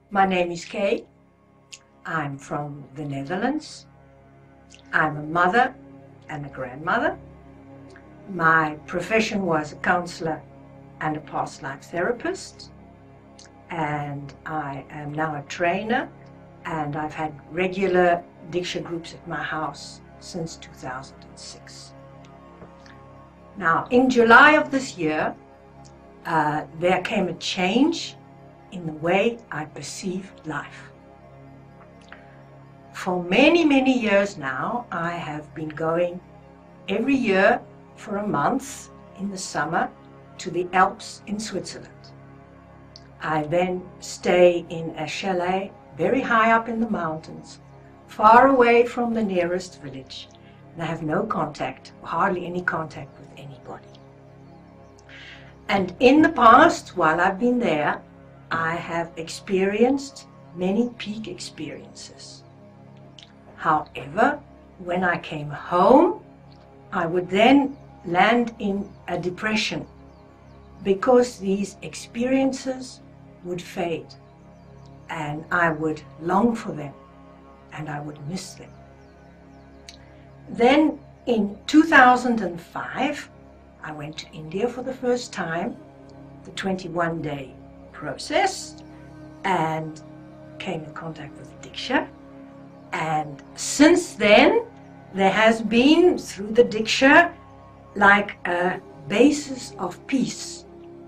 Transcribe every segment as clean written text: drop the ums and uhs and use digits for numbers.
My name is Kay. I'm from the Netherlands. I'm a mother and a grandmother. My profession was a counselor and a past life therapist. And I am now a trainer, and I've had regular Diksha groups at my house since 2006. Now, in July of this year, there came a change in the way I perceive life. For many, many years now, I have been going every year for a month in the summer to the Alps in Switzerland. I then stay in a chalet very high up in the mountains, far away from the nearest village, and I have no contact, hardly any contact with anybody. And in the past, while I've been there, I have experienced many peak experiences. However, when I came home, I would then land in a depression because these experiences would fade and I would long for them and I would miss them. Then in 2005, I went to India for the first time, the 21-day process, and came in contact with Diksha. And since then, there has been, through the Diksha, like a basis of peace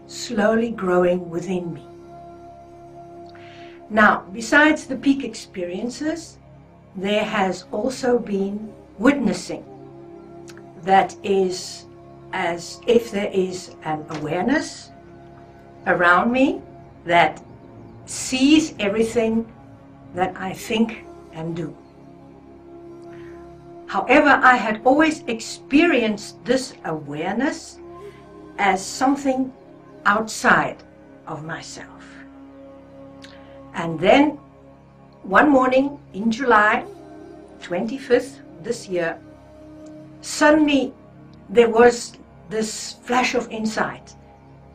slowly growing within me. Now, besides the peak experiences, there has also been witnessing. That is as if there is an awareness around me that sees everything that I think and do. However, I had always experienced this awareness as something outside of myself. And then one morning in July 25th this year, suddenly there was this flash of insight,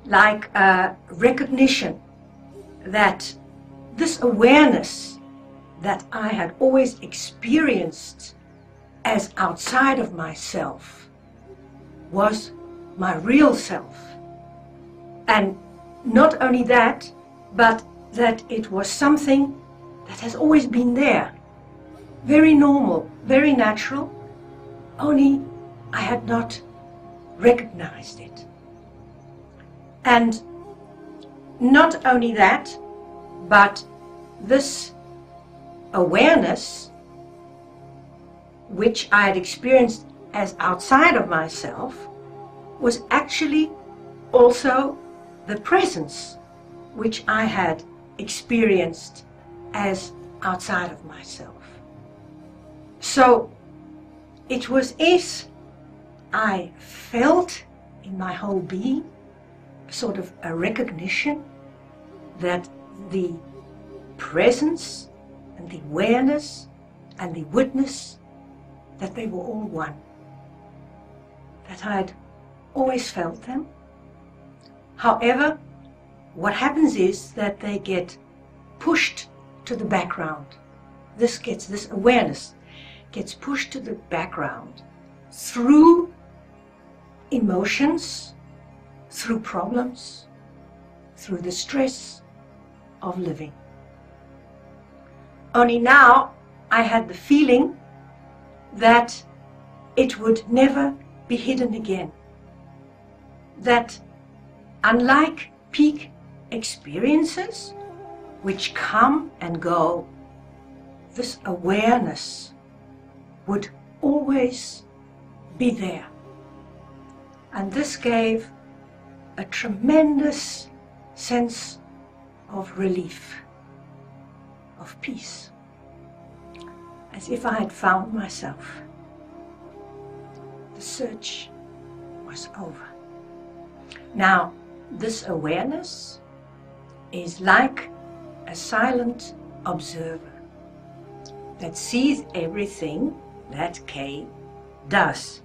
like a recognition that this awareness that I had always experienced as outside of myself was my real self. And not only that, but that it was something that has always been there. Very normal, very natural, only I had not recognized it. And not only that, but this awareness, which I had experienced as outside of myself, was actually also the presence which I had experienced as outside of myself. So it was as I felt in my whole being sort of a recognition that the presence and the awareness and the witness, that they were all one. That I'd always felt them. However, what happens is that they get pushed to the background. This awareness gets pushed to the background through emotions, through problems, through the stress of living. Only now I had the feeling that it would never be hidden again. That unlike peak experiences, which come and go, this awareness would always be there. And this gave a tremendous sense of relief, of peace, as if I had found myself. The search was over. Now, this awareness is like a silent observer that sees everything that Kay does.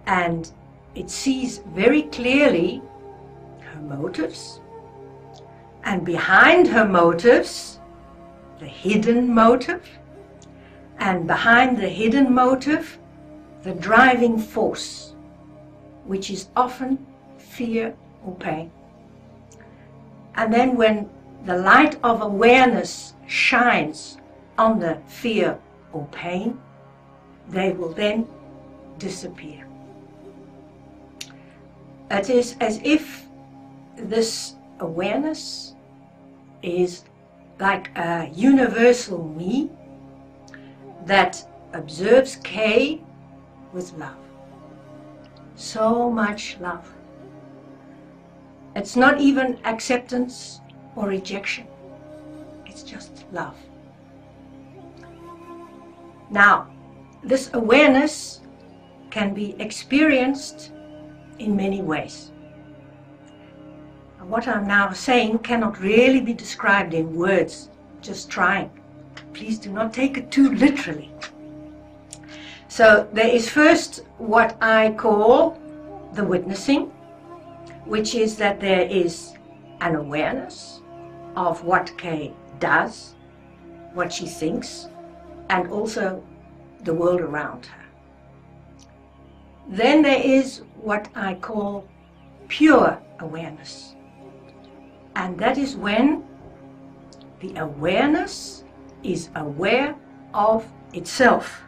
And it sees very clearly her motives, And behind her motives, the hidden motive, and behind the hidden motive, the driving force, which is often fear or pain. And then when the light of awareness shines on the fear or pain, they will then disappear. It is as if this awareness is like a universal me that observes K with love. So much love. It's not even acceptance or rejection. It's just love. Now, this awareness can be experienced in many ways. What I'm now saying cannot really be described in words, just trying. Please do not take it too literally. So there is first what I call the witnessing, which is that there is an awareness of what Kay does, what she thinks, and also the world around her. Then there is what I call pure awareness. And that is when the awareness is aware of itself.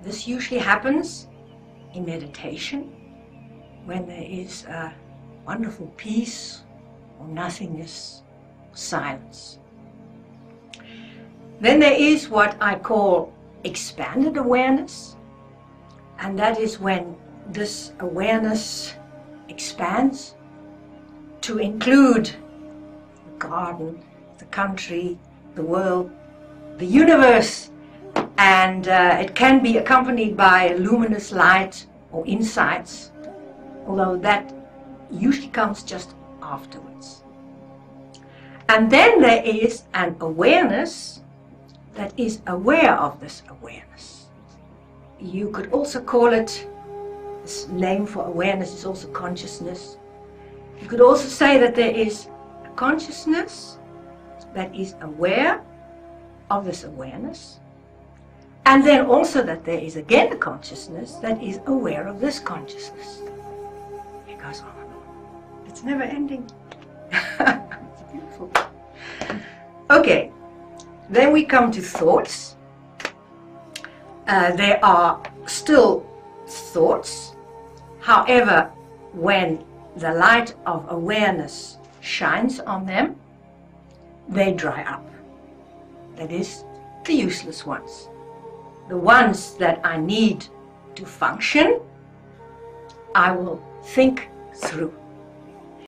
This usually happens in meditation, when there is a wonderful peace or nothingness, silence. Then there is what I call expanded awareness, and that is when this awareness expands to include the garden, the country, the world, the universe, and it can be accompanied by luminous light or insights, although that usually comes just afterwards. And then there is an awareness that is aware of this awareness. You could also call it, this name for awareness is also consciousness. You could also say that there is a consciousness that is aware of this awareness, and then also that there is again a consciousness that is aware of this consciousness. It goes on and on. It's never ending. It's beautiful. Okay, then we come to thoughts. There are still thoughts. However, when the light of awareness shines on them, they dry up. That is, the useless ones. The ones that I need to function, I will think through.